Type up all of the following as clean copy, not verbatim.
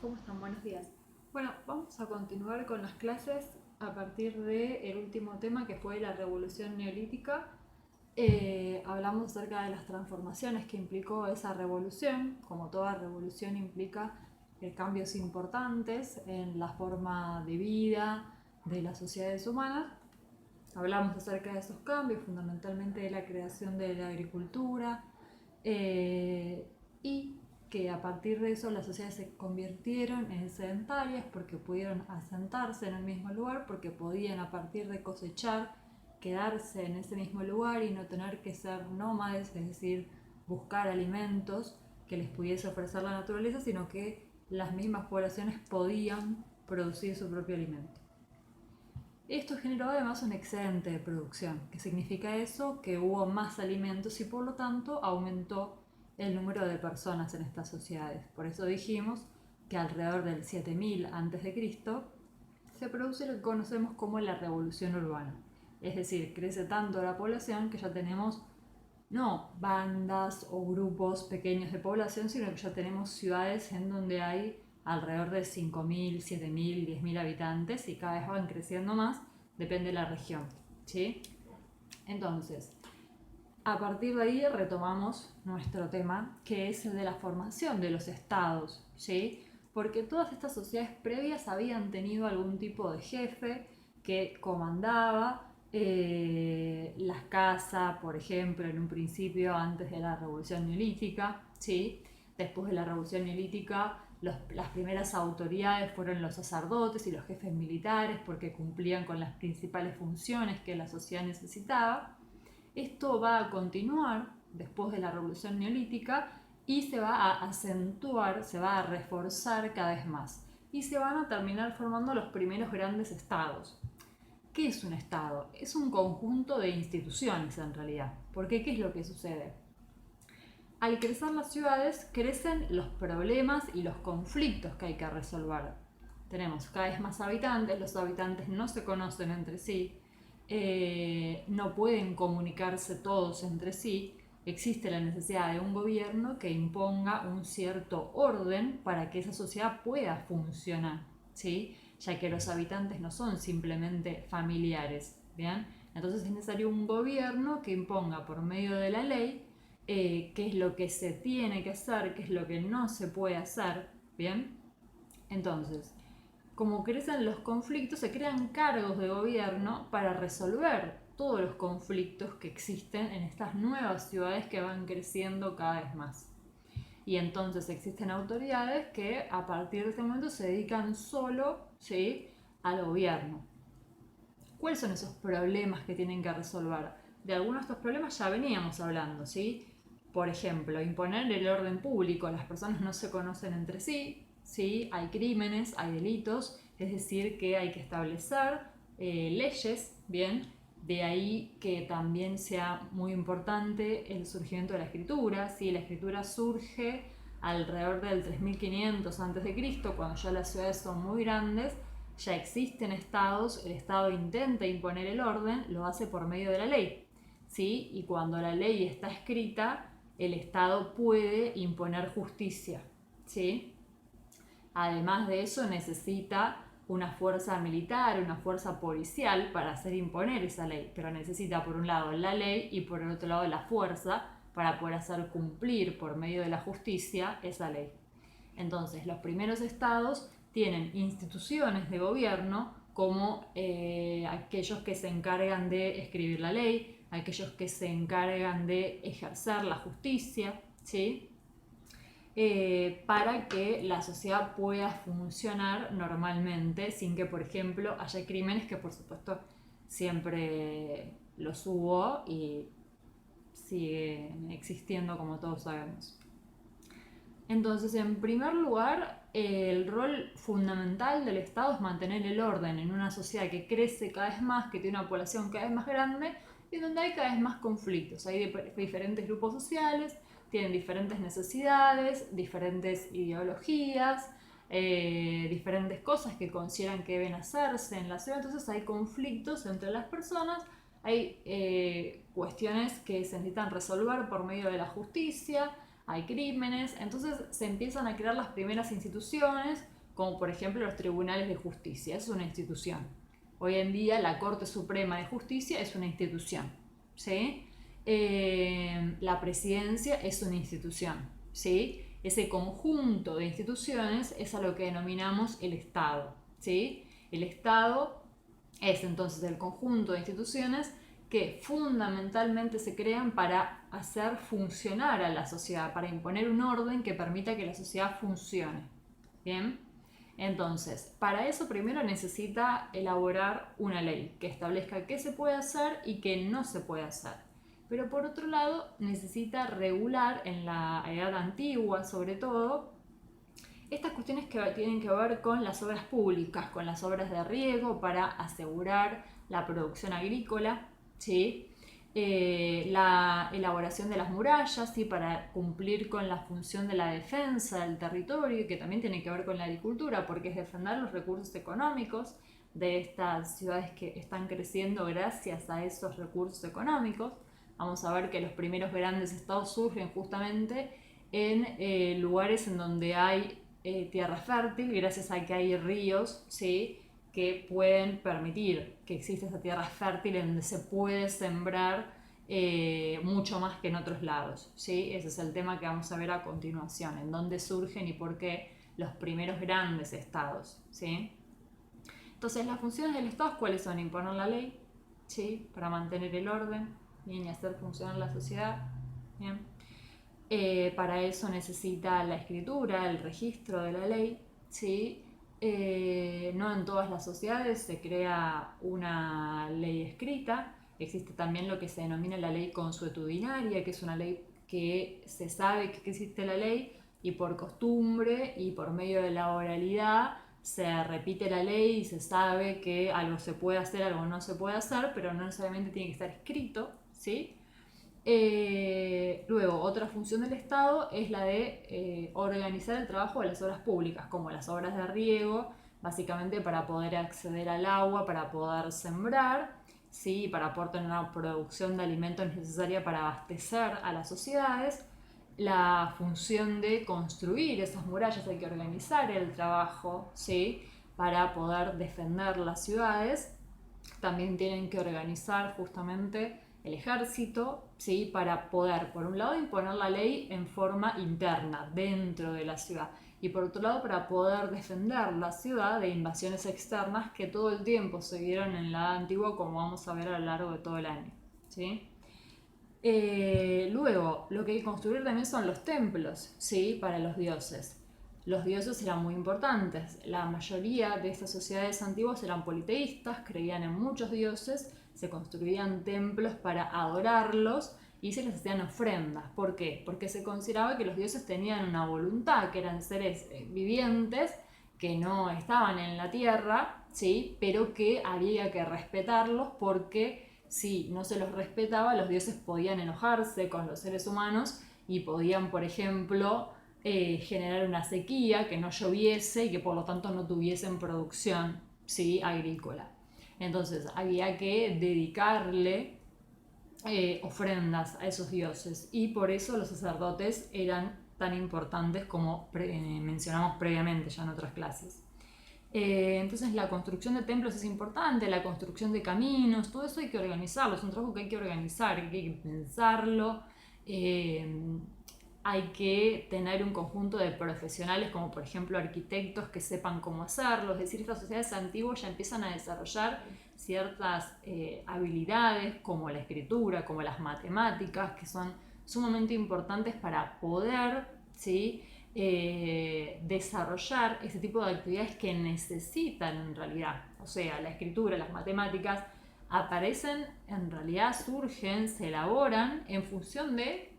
¿Cómo están? Buenos días. Bueno, vamos a continuar con las clases a partir del último tema que fue la revolución neolítica. Hablamos acerca de las transformaciones que implicó esa revolución. Como toda revolución implica cambios importantes en la forma de vida de las sociedades humanas. Hablamos acerca de esos cambios, fundamentalmente de la creación de la agricultura, y que a partir de eso las sociedades se convirtieron en sedentarias porque pudieron asentarse en el mismo lugar, porque podían a partir de cosechar quedarse en ese mismo lugar y no tener que ser nómades, es decir, buscar alimentos que les pudiese ofrecer la naturaleza, sino que las mismas poblaciones podían producir su propio alimento. Esto generó además un excedente de producción. ¿Qué significa eso? Que hubo más alimentos y por lo tanto aumentó el número de personas en estas sociedades. Por eso dijimos que alrededor del 7000 a.C. se produce lo que conocemos como la revolución urbana. Es decir, crece tanto la población que ya tenemos no bandas o grupos pequeños de población, sino que ya tenemos ciudades en donde hay alrededor de 5000, 7000, 10.000 habitantes y cada vez van creciendo más, depende de la región, ¿sí? Entonces, a partir de ahí retomamos nuestro tema, que es el de la formación de los estados, ¿sí? Porque todas estas sociedades previas habían tenido algún tipo de jefe que comandaba las casas, por ejemplo, en un principio antes de la Revolución Neolítica, ¿sí? Después de la Revolución Neolítica, las primeras autoridades fueron los sacerdotes y los jefes militares porque cumplían con las principales funciones que la sociedad necesitaba. Esto va a continuar después de la Revolución Neolítica y se va a acentuar, se va a reforzar cada vez más. Y se van a terminar formando los primeros grandes estados. ¿Qué es un estado? Es un conjunto de instituciones en realidad. Porque ¿qué es lo que sucede? Al crecer las ciudades, crecen los problemas y los conflictos que hay que resolver. Tenemos cada vez más habitantes, los habitantes no se conocen entre sí, no pueden comunicarse todos entre sí, existe la necesidad de un gobierno que imponga un cierto orden para que esa sociedad pueda funcionar, ¿sí? Ya que los habitantes no son simplemente familiares, ¿bien? Entonces es necesario un gobierno que imponga por medio de la ley qué es lo que se tiene que hacer, qué es lo que no se puede hacer, ¿bien? Entonces, como crecen los conflictos, se crean cargos de gobierno para resolver todos los conflictos que existen en estas nuevas ciudades que van creciendo cada vez más. Y entonces existen autoridades que a partir de este momento se dedican solo, ¿sí?, al gobierno. ¿Cuáles son esos problemas que tienen que resolver? De algunos de estos problemas ya veníamos hablando, ¿sí? Por ejemplo, imponer el orden público. Las personas no se conocen entre sí, ¿sí? Hay crímenes, hay delitos, es decir, que hay que establecer leyes, ¿bien? De ahí que también sea muy importante el surgimiento de la escritura, ¿sí? La escritura surge alrededor del 3500 a.C., cuando ya las ciudades son muy grandes, ya existen estados, el estado intenta imponer el orden, lo hace por medio de la ley, ¿sí? Y cuando la ley está escrita, el estado puede imponer justicia, ¿sí? Además de eso necesita una fuerza militar, una fuerza policial para hacer imponer esa ley, pero necesita por un lado la ley y por el otro lado la fuerza para poder hacer cumplir por medio de la justicia esa ley. Entonces, los primeros estados tienen instituciones de gobierno como aquellos que se encargan de escribir la ley, aquellos que se encargan de ejercer la justicia, ¿sí? Para que la sociedad pueda funcionar normalmente sin que, por ejemplo, haya crímenes, que por supuesto siempre los hubo y siguen existiendo como todos sabemos. Entonces, en primer lugar, el rol fundamental del Estado es mantener el orden en una sociedad que crece cada vez más, que tiene una población cada vez más grande y donde hay cada vez más conflictos. Hay diferentes grupos sociales, tienen diferentes necesidades, diferentes ideologías, diferentes cosas que consideran que deben hacerse en la ciudad. Entonces hay conflictos entre las personas, hay cuestiones que se necesitan resolver por medio de la justicia, hay crímenes, entonces se empiezan a crear las primeras instituciones, como por ejemplo los tribunales de justicia, es una institución. Hoy en día la Corte Suprema de Justicia es una institución, ¿sí? La presidencia es una institución, ¿sí? Ese conjunto de instituciones es a lo que denominamos el Estado, ¿sí? El Estado es entonces el conjunto de instituciones que fundamentalmente se crean para hacer funcionar a la sociedad, para imponer un orden que permita que la sociedad funcione. ¿Bien? Entonces, para eso primero necesita elaborar una ley que establezca qué se puede hacer y qué no se puede hacer. Pero por otro lado, necesita regular en la edad antigua, sobre todo, estas cuestiones que tienen que ver con las obras públicas, con las obras de riego para asegurar la producción agrícola, ¿sí? La elaboración de las murallas, ¿sí? Para cumplir con la función de la defensa del territorio, que también tiene que ver con la agricultura, porque es defender los recursos económicos de estas ciudades que están creciendo gracias a esos recursos económicos. Vamos a ver que los primeros grandes estados surgen justamente en lugares en donde hay tierra fértil, gracias a que hay ríos, ¿sí? Que pueden permitir que exista esa tierra fértil en donde se puede sembrar mucho más que en otros lados, ¿sí? Ese es el tema que vamos a ver a continuación, en dónde surgen y por qué los primeros grandes estados, ¿sí? Entonces, las funciones del Estado, ¿cuáles son? Imponer la ley, ¿sí? Para mantener el orden, ¿bien? Y hacer funcionar la sociedad, ¿bien? Para eso necesita la escritura, el registro de la ley, ¿sí? No en todas las sociedades se crea una ley escrita, existe también lo que se denomina la ley consuetudinaria, que es una ley que se sabe que existe la ley y por costumbre y por medio de la oralidad se repite la ley y se sabe que algo se puede hacer, algo no se puede hacer, pero no necesariamente tiene que estar escrito, ¿sí? Luego, otra función del Estado es la de organizar el trabajo de las obras públicas, como las obras de riego, básicamente para poder acceder al agua, para poder sembrar, ¿sí? Para aportar una producción de alimentos necesaria para abastecer a las sociedades. La función de construir esas murallas, hay que organizar el trabajo, ¿sí? Para poder defender las ciudades. También tienen que organizar justamente el ejército, ¿sí? Para poder, por un lado, imponer la ley en forma interna, dentro de la ciudad, y por otro lado, para poder defender la ciudad de invasiones externas que todo el tiempo se vieron en la Edad Antigua, como vamos a ver a lo largo de todo el año, ¿sí? Luego, lo que hay que construir también son los templos, ¿sí? Para los dioses. Los dioses eran muy importantes. La mayoría de estas sociedades antiguas eran politeístas, creían en muchos dioses, se construían templos para adorarlos y se les hacían ofrendas. ¿Por qué? Porque se consideraba que los dioses tenían una voluntad, que eran seres vivientes, que no estaban en la tierra, ¿sí? Pero que había que respetarlos porque si no se los respetaba, los dioses podían enojarse con los seres humanos y podían, por ejemplo, generar una sequía, que no lloviese y que por lo tanto no tuviesen producción, ¿sí? Agrícola. Entonces había que dedicarle ofrendas a esos dioses y por eso los sacerdotes eran tan importantes como mencionamos previamente ya en otras clases. Entonces la construcción de templos es importante, la construcción de caminos, todo eso hay que organizarlo, es un trabajo que hay que organizar, que hay que pensarlo, hay que tener un conjunto de profesionales como por ejemplo arquitectos que sepan cómo hacerlo, es decir, estas sociedades antiguas ya empiezan a desarrollar ciertas habilidades como la escritura, como las matemáticas, que son sumamente importantes para poder, ¿sí? Desarrollar ese tipo de actividades que necesitan en realidad, o sea, la escritura, las matemáticas aparecen, en realidad surgen, se elaboran en función de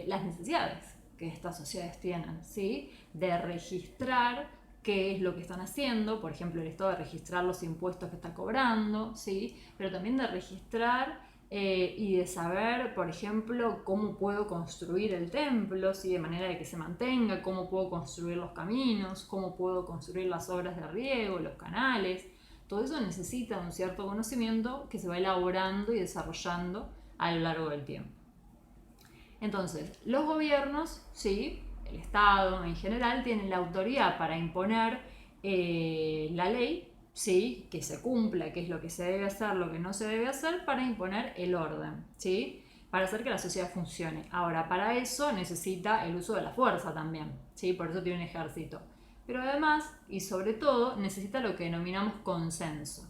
las necesidades que estas sociedades tienen, ¿sí? De registrar qué es lo que están haciendo, por ejemplo el Estado de registrar los impuestos que está cobrando, ¿sí? Pero también de registrar y de saber, por ejemplo, cómo puedo construir el templo, ¿sí? De manera de que se mantenga, cómo puedo construir los caminos, cómo puedo construir las obras de riego, los canales. Todo eso necesita un cierto conocimiento que se va elaborando y desarrollando a lo largo del tiempo. Entonces, los gobiernos, sí, el Estado en general, tienen la autoridad para imponer la ley, sí, que se cumpla, qué es lo que se debe hacer, lo que no se debe hacer, para imponer el orden, sí, para hacer que la sociedad funcione. Ahora, para eso necesita el uso de la fuerza también, sí, por eso tiene un ejército. Pero además, y sobre todo, necesita lo que denominamos consenso.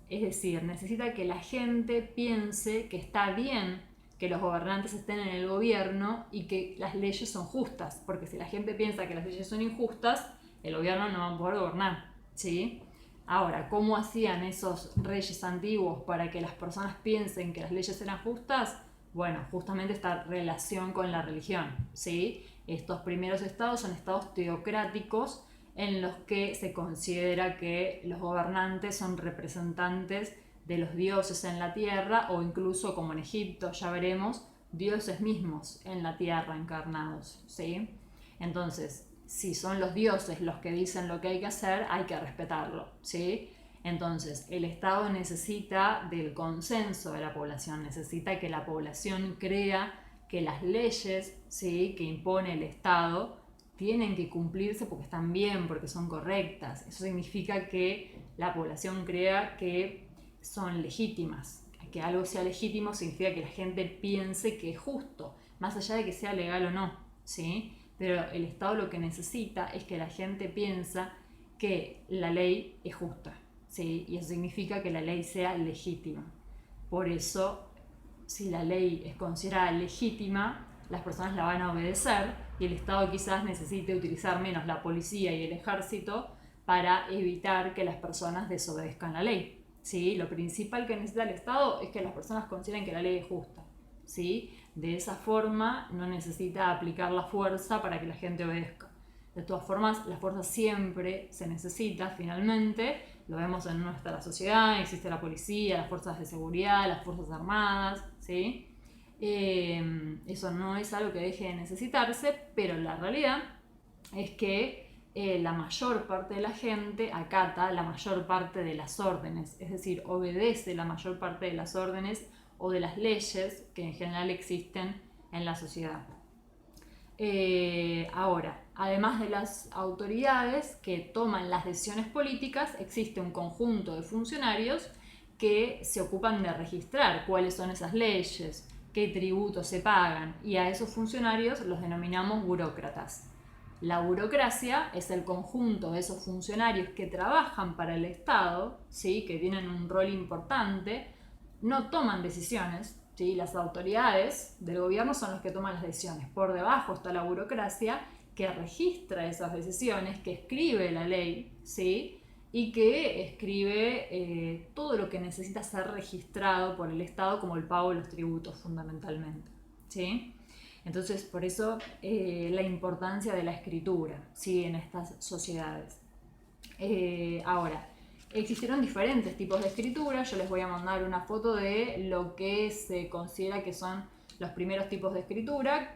Es decir, necesita que la gente piense que está bien que los gobernantes estén en el gobierno y que las leyes son justas, porque si la gente piensa que las leyes son injustas, el gobierno no va a poder gobernar, ¿sí? Ahora, ¿cómo hacían esos reyes antiguos para que las personas piensen que las leyes eran justas? Bueno, justamente esta relación con la religión, ¿sí? Estos primeros estados son estados teocráticos en los que se considera que los gobernantes son representantes de los dioses en la tierra, o incluso, como en Egipto, ya veremos, dioses mismos en la tierra encarnados, ¿sí? Entonces, si son los dioses los que dicen lo que hay que hacer, hay que respetarlo, ¿sí? Entonces, el Estado necesita del consenso de la población, necesita que la población crea que las leyes, ¿sí?, que impone el Estado tienen que cumplirse porque están bien, porque son correctas. Eso significa que la población crea que son legítimas. Que algo sea legítimo significa que la gente piense que es justo, más allá de que sea legal o no, ¿sí? Pero el Estado lo que necesita es que la gente piensa que la ley es justa, ¿sí? Y eso significa que la ley sea legítima. Por eso, si la ley es considerada legítima, las personas la van a obedecer, y el Estado quizás necesite utilizar menos la policía y el ejército para evitar que las personas desobedezcan la ley, ¿sí? Lo principal que necesita el Estado es que las personas consideren que la ley es justa, ¿sí? De esa forma no necesita aplicar la fuerza para que la gente obedezca. De todas formas, la fuerza siempre se necesita, finalmente. Lo vemos en nuestra sociedad, existe la policía, las fuerzas de seguridad, las fuerzas armadas, ¿sí? Eso no es algo que deje de necesitarse, pero la realidad es que la mayor parte de la gente acata la mayor parte de las órdenes, es decir, obedece la mayor parte de las órdenes o de las leyes que en general existen en la sociedad. Ahora, además de las autoridades que toman las decisiones políticas, existe un conjunto de funcionarios que se ocupan de registrar cuáles son esas leyes, qué tributos se pagan, y a esos funcionarios los denominamos burócratas. La burocracia es el conjunto de esos funcionarios que trabajan para el Estado, ¿sí?, que tienen un rol importante, no toman decisiones, ¿sí? Las autoridades del gobierno son los que toman las decisiones. Por debajo está la burocracia, que registra esas decisiones, que escribe la ley, ¿sí?, y que escribe todo lo que necesita ser registrado por el Estado, como el pago de los tributos fundamentalmente, ¿sí? Entonces, por eso la importancia de la escritura, ¿sí?, en estas sociedades. Ahora, existieron diferentes tipos de escritura. Yo les voy a mandar una foto de lo que se considera que son los primeros tipos de escritura.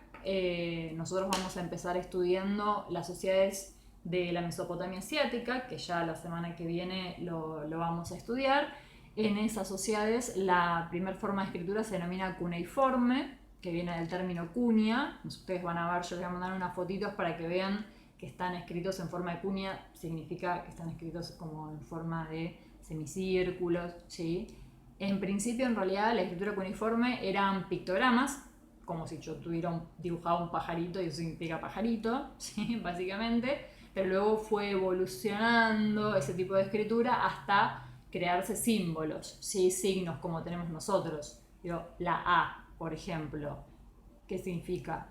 Nosotros vamos a empezar estudiando las sociedades de la Mesopotamia asiática, que ya la semana que viene lo vamos a estudiar. En esas sociedades la primera forma de escritura se denomina cuneiforme, que viene del término cunia. Ustedes van a ver, yo les voy a mandar unas fotitos para que vean que están escritos en forma de cunia, significa que están escritos como en forma de semicírculos, ¿sí? En principio, en realidad, la escritura cuneiforme eran pictogramas, como si yo tuviera dibujado un pajarito, y eso significa pajarito, ¿sí?, básicamente. Pero luego fue evolucionando ese tipo de escritura hasta crearse símbolos, ¿sí?, signos como tenemos nosotros. La A, por ejemplo, ¿qué significa?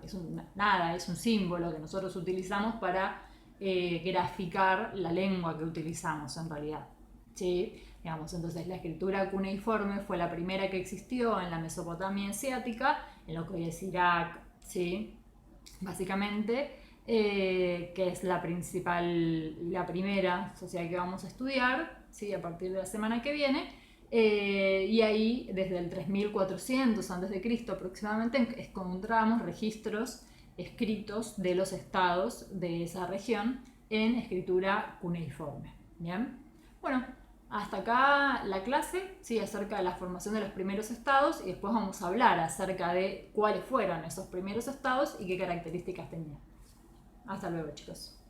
Nada, es un símbolo que nosotros utilizamos para graficar la lengua que utilizamos en realidad, ¿sí? Digamos, entonces la escritura cuneiforme fue la primera que existió en la Mesopotamia asiática, en lo que hoy es Irak, ¿sí?, básicamente, que es la primera sociedad que vamos a estudiar, ¿sí?, a partir de la semana que viene. Y ahí, desde el 3400 a.C. aproximadamente, encontramos registros escritos de los estados de esa región en escritura cuneiforme. ¿Bien? Bueno, Hasta acá la clase, sí, acerca de la formación de los primeros estados y después vamos a hablar acerca de cuáles fueron esos primeros estados y qué características tenían. Hasta luego, chicos.